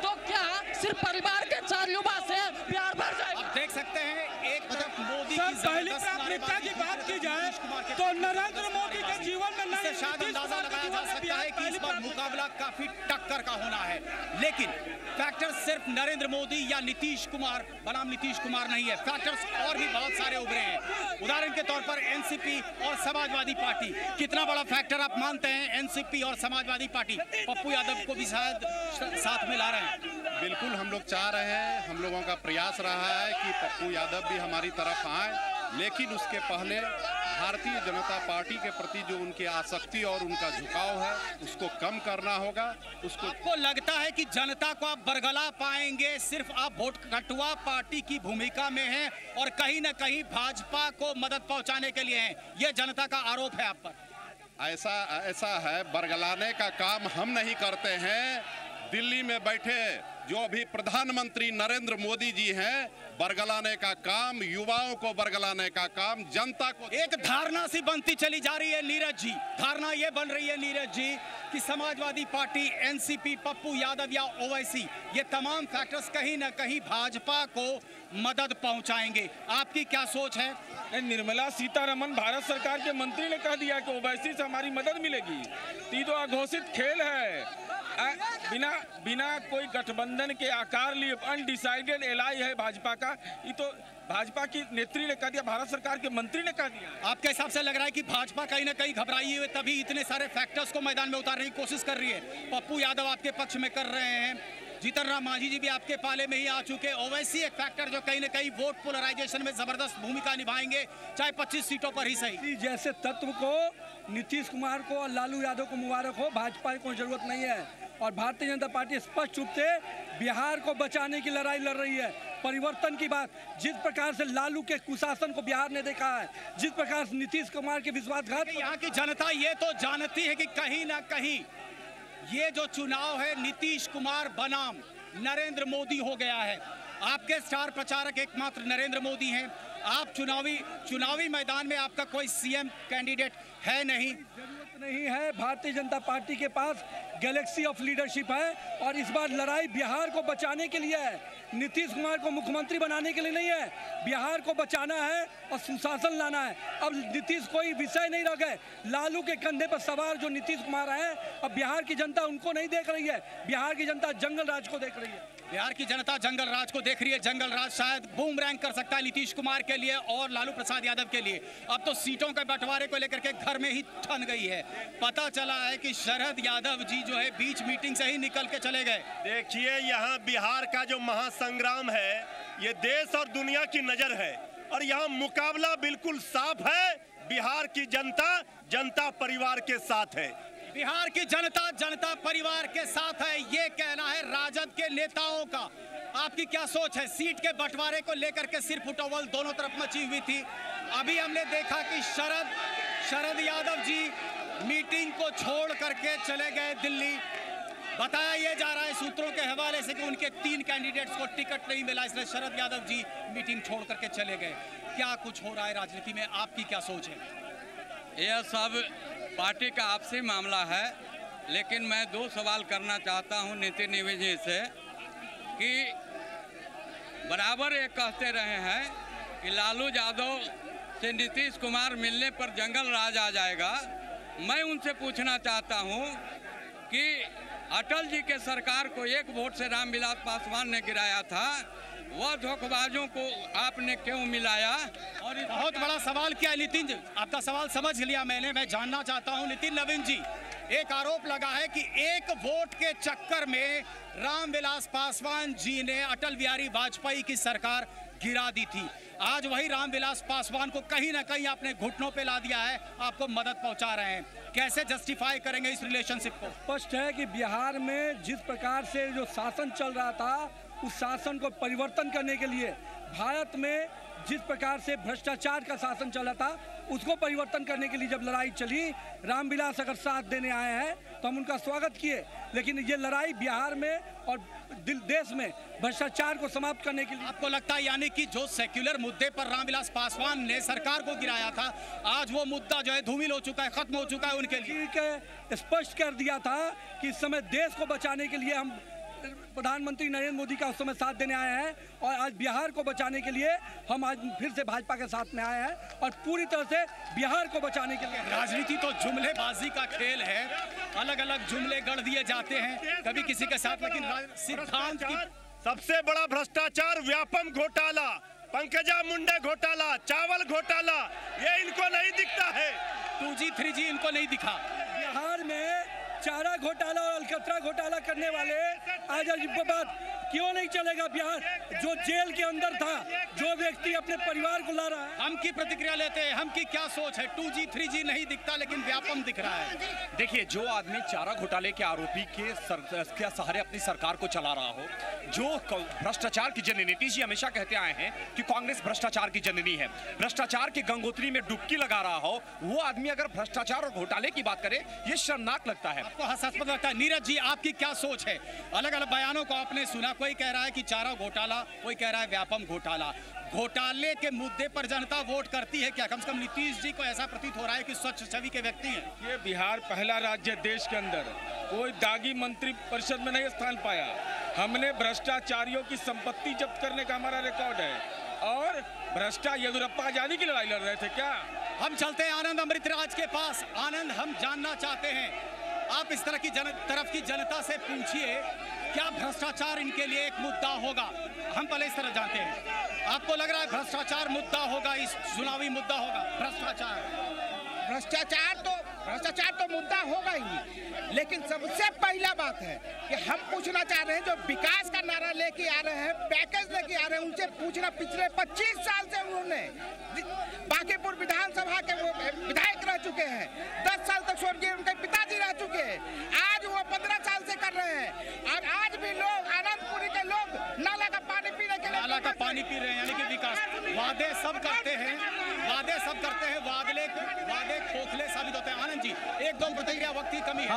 तो क्या सिर्फ परिवार के 4 युवा से बिहार बढ़ जाएगा? आप देख सकते हैं एक तरफ मोदी सर, पहली प्राथमिकता की बात की जाए तो नरेंद्र मोदी के जीवन में नहीं, शायद अंदाजा लगाया जा सकता है कि इस बार मुकाबला काफी टक्कर का होना है, लेकिन फैक्टर सिर्फ नरेंद्र मोदी या नीतीश कुमार बनाम नीतीश कुमार नहीं है, फैक्टर्स और भी बहुत सारे उभरे हैं। उदाहरण के तौर पर एनसीपी और समाजवादी पार्टी, कितना बड़ा फैक्टर आप मानते हैं एनसीपी और समाजवादी पार्टी पप्पू यादव को भी शायद साथ में ला रहे हैं? बिल्कुल हम लोग चाह रहे हैं, हम लोगों का प्रयास रहा है कि पप्पू यादव भी हमारी तरफ आए, लेकिन उसके पहले भारतीय जनता पार्टी के प्रति जो उनकी आसक्ति और उनका झुकाव है उसको कम करना होगा। उसको आपको लगता है कि जनता को आप बरगला पाएंगे, सिर्फ आप वोट कटुआ पार्टी की भूमिका में हैं और कहीं न कहीं भाजपा को मदद पहुंचाने के लिए हैं, ये जनता का आरोप है आप पर? ऐसा है, बरगलाने का काम हम नहीं करते हैं। दिल्ली में बैठे जो अभी प्रधानमंत्री नरेंद्र मोदी जी हैं, बरगलाने का काम, युवाओं को बरगलाने का काम, जनता को। एक धारणा सी बनती चली जा रही है नीरज जी, धारणा ये बन रही है नीरज जी कि समाजवादी पार्टी, एनसीपी, पप्पू यादव या ओवैसी, ये तमाम फैक्टर्स कहीं ना कहीं भाजपा को मदद पहुंचाएंगे। आपकी क्या सोच है? निर्मला सीतारमण भारत सरकार के मंत्री ने कह दिया कि ओवैसी से हमारी मदद मिलेगी। ये तो अघोषित खेल है, बिना कोई गठबंधन के आकार लिए अनडिसाइडेड एलाई है भाजपा का। ये तो भाजपा की नेत्री ने कह दिया, भारत सरकार के मंत्री ने कह दिया। आपके हिसाब से लग रहा है कि भाजपा कहीं ना कहीं घबराई हुई, तभी इतने सारे फैक्टर्स को मैदान में उतारने की कोशिश कर रही है। पप्पू यादव आपके पक्ष में कर रहे हैं, जीतन राम मांझी जी भी आपके पाले में ही आ चुके, ओवैसी एक फैक्टर जो कहीं ना कहीं वोट पोलराइजेशन में जबरदस्त भूमिका निभाएंगे, चाहे 25 सीटों पर ही सही। जैसे तत्व को नीतीश कुमार को और लालू यादव को मुबारक हो, भाजपा को जरूरत नहीं है। और भारतीय जनता पार्टी स्पष्ट रूप से बिहार को बचाने की लड़ाई लड़ रही है। परिवर्तन की बात, जिस प्रकार से लालू के कुशासन को बिहार ने देखा है, जिस प्रकार से नीतीश कुमार के विश्वासघात, यहाँ की जनता ये तो जानती है कि कहीं ना कहीं ये जो चुनाव है नीतीश कुमार बनाम नरेंद्र मोदी हो गया है। आपके स्टार प्रचारक एकमात्र नरेंद्र मोदी हैं। आप चुनावी मैदान में आपका कोई सीएम कैंडिडेट है नहीं। जरूरत नहीं है, भारतीय जनता पार्टी के पास गैलेक्सी ऑफ लीडरशिप है और इस बार लड़ाई बिहार को बचाने के लिए है, नीतीश कुमार को मुख्यमंत्री बनाने के लिए नहीं है। बिहार को बचाना है और सुशासन लाना है। अब नीतीश कोई विषय नहीं रह गए, लालू के कंधे पर सवार जो नीतीश कुमार है, अब बिहार की जनता उनको नहीं देख रही है, बिहार की जनता जंगल राज को देख रही है। बिहार की जनता जंगल राज को देख रही है। जंगल राज शायद बूमरैंग कर सकता है नीतीश कुमार के लिए और लालू प्रसाद यादव के लिए। अब तो सीटों के बंटवारे को लेकर के घर में ही ठन गई है। पता चला है कि शरद यादव जी जो है बीच मीटिंग से ही निकल के चले गए। देखिए, यहाँ बिहार का जो महासंग्राम है, ये देश और दुनिया की नजर है और यहाँ मुकाबला बिल्कुल साफ है। बिहार की जनता परिवार के साथ है। बिहार की जनता परिवार के साथ है, ये कहना है राजद के नेताओं का। आपकी क्या सोच है? सीट के बंटवारे को लेकर के सिर्फ उटोवल दोनों तरफ मची हुई थी। अभी हमने देखा कि शरद यादव जी मीटिंग को छोड़ करके चले गए दिल्ली। बताया ये जा रहा है सूत्रों के हवाले से कि उनके 3 कैंडिडेट्स को टिकट नहीं मिला, इसलिए शरद यादव जी मीटिंग छोड़ करके चले गए। क्या कुछ हो रहा है राजनीति में, आपकी क्या सोच है? यह सब पार्टी का आपसी मामला है, लेकिन मैं 2 सवाल करना चाहता हूं नितिन जी से कि बराबर ये कहते रहे हैं कि लालू यादव से नीतीश कुमार मिलने पर जंगल राज आ जाएगा। मैं उनसे पूछना चाहता हूं कि अटल जी के सरकार को 1 वोट से रामविलास पासवान ने गिराया था, वह धोखेबाजों को आपने क्यों मिलाया? और बहुत बड़ा सवाल क्या है नितिन जी? आपका सवाल समझ लिया मैंने। मैं जानना चाहता हूं नितिन नवीन जी, एक आरोप लगा है कि 1 वोट के चक्कर में रामविलास पासवान जी ने अटल बिहारी वाजपेयी की सरकार गिरा दी थी। आज वही रामविलास पासवान को कहीं ना कहीं आपने घुटनों पे ला दिया है, आपको मदद पहुंचा रहे हैं। कैसे जस्टिफाई करेंगे इस रिलेशनशिप को? स्पष्ट है कि बिहार में जिस प्रकार से जो शासन चल रहा था, उस शासन को परिवर्तन करने के लिए, भारत में जिस प्रकार से भ्रष्टाचार का शासन चला था, उसको परिवर्तन करने के लिए जब लड़ाई चली, रामविलास अगर साथ देने आए हैं तो हम उनका स्वागत किए। लेकिन ये लड़ाई बिहार में और देश में भ्रष्टाचार को समाप्त करने के लिए। आपको लगता है यानी कि जो सेक्युलर मुद्दे पर रामविलास पासवान ने सरकार को गिराया था, आज वो मुद्दा जो है धूमिल हो चुका है, खत्म हो चुका है उनके लिए? स्पष्ट कर दिया था कि इस समय देश को बचाने के लिए हम प्रधानमंत्री नरेंद्र मोदी का उस समय साथ देने आए हैं, और आज बिहार को बचाने के लिए हम आज फिर से भाजपा के साथ में आए हैं, और पूरी तरह से बिहार को बचाने के लिए। राजनीति तो जुमलेबाजी का खेल है, अलग अलग जुमले गढ़ दिए जाते हैं कभी किसी के साथ, लेकिन सिद्धांत की सबसे बड़ा भ्रष्टाचार व्यापम घोटाला, पंकजा मुंडे घोटाला, चावल घोटाला, ये इनको नहीं दिखता है। 2G 3G इनको नहीं दिखा। बिहार में चारा घोटाला और अलकतरा घोटाला करने वाले आज बात क्यों नहीं चलेगा? बिहार जो जेल के अंदर था, जो व्यक्ति अपने परिवार को ला रहा है। हम की प्रतिक्रिया लेते हैं, हम की क्या सोच है? 2G 3G नहीं दिखता, लेकिन व्यापम दिख रहा है। देखिए, जो आदमी चारा घोटाले के आरोपी के सहारे अपनी सरकार को चला रहा हो, जो भ्रष्टाचार की जननी, नीतीश जी हमेशा कहते आए हैं कि कांग्रेस भ्रष्टाचार की जननी है, भ्रष्टाचार की गंगोत्री में डुबकी लगा रहा हो, वो आदमी अगर भ्रष्टाचार और घोटाले की बात करे, ये शर्मनाक लगता है। आपको हास्यास्पद लगता है? नीरज जी, आपकी क्या सोच है? अलग अलग बयानों को आपने सुना, कोई कह रहा है कि चारा घोटाला, कोई कह रहा है व्यापम घोटाला। घोटाले के मुद्दे पर जनता वोट करती है क्या? कम से कम नीतीश जी को ऐसा प्रतीत हो रहा है कि स्वच्छ छवि के व्यक्ति हैं। ये बिहार पहला राज्य देश के अंदर कोई दागी मंत्री परिषद में नहीं स्थान पाया। हमने भ्रष्टाचारियों की संपत्ति जब्त करने का हमारा रिकॉर्ड है, और येदियुरप्पा आजादी की लड़ाई लड़ रहे थे क्या? हम चलते हैं आनंद अमृतराज के पास। आनंद, हम जानना चाहते हैं, आप इस तरह की तरफ की जनता से पूछिए, क्या भ्रष्टाचार इनके लिए एक मुद्दा होगा? हम पहले इस तरह जानते हैं, आपको लग रहा है भ्रष्टाचार मुद्दा होगा, इस चुनावी मुद्दा होगा भ्रष्टाचार तो मुद्दा होगा ही, लेकिन सबसे पहला बात है कि हम पूछना चाह रहे हैं, जो विकास का नारा लेके आ रहे हैं, पैकेज लेके आ रहे हैं, उनसे पूछना, पिछले 25 साल से उन्होंने बांकीपुर विधानसभा के वो विधायक रह चुके हैं, 10 साल तक स्वर्गीय उनके पिताजी रह चुके हैं, आज वो 15 साल से कर रहे हैं, और आज भी लोग, आनंदपुरी के लोग नाला का पानी पीने के लिए, नाला का पानी पी रहे हैं, यानी कि विकास। वादे सब करते हैं, वादे खोखले साबित होते हैं। आनंद जी, एक दो प्रतिक्रिया, वक्त की कमी है।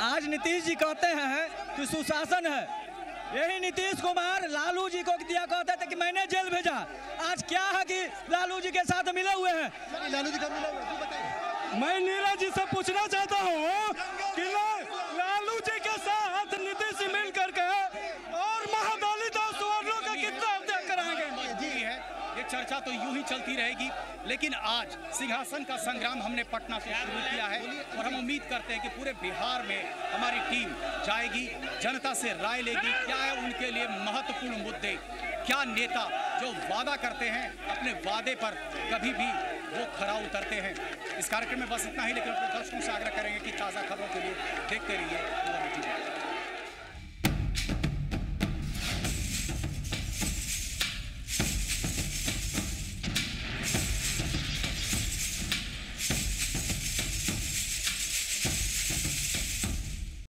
आज नीतीश जी कहते हैं कि सुशासन है, यही नीतीश कुमार लालू जी को दिया कहते थे कि मैंने जेल भेजा। आज क्या है कि लालू जी के साथ मिले हुए हैं? लालू जी का मिला हुआ है, बताइए। मैं नीरज जी से पूछना चाहता हूँ कि लालू जी के साथ नीतीश जी मिल करके और महादलित और सवर्णों का कितना अध्ययन कराएंगे? ये चर्चा तो यूं ही चलती रहेगी, लेकिन आज सिंहासन का संग्राम हमने पटना से शुरू किया है, और हम उम्मीद करते हैं कि पूरे बिहार में हमारी टीम जाएगी, जनता से राय लेगी, क्या है उनके लिए महत्वपूर्ण मुद्दे, क्या नेता जो वादा करते हैं अपने वादे पर कभी भी वो खरा उतरते हैं। इस कार्यक्रम में बस इतना ही, लेकिन अपने दर्शकों से आग्रह करेंगे कि ताज़ा खबरों के लिए देखते रहिए।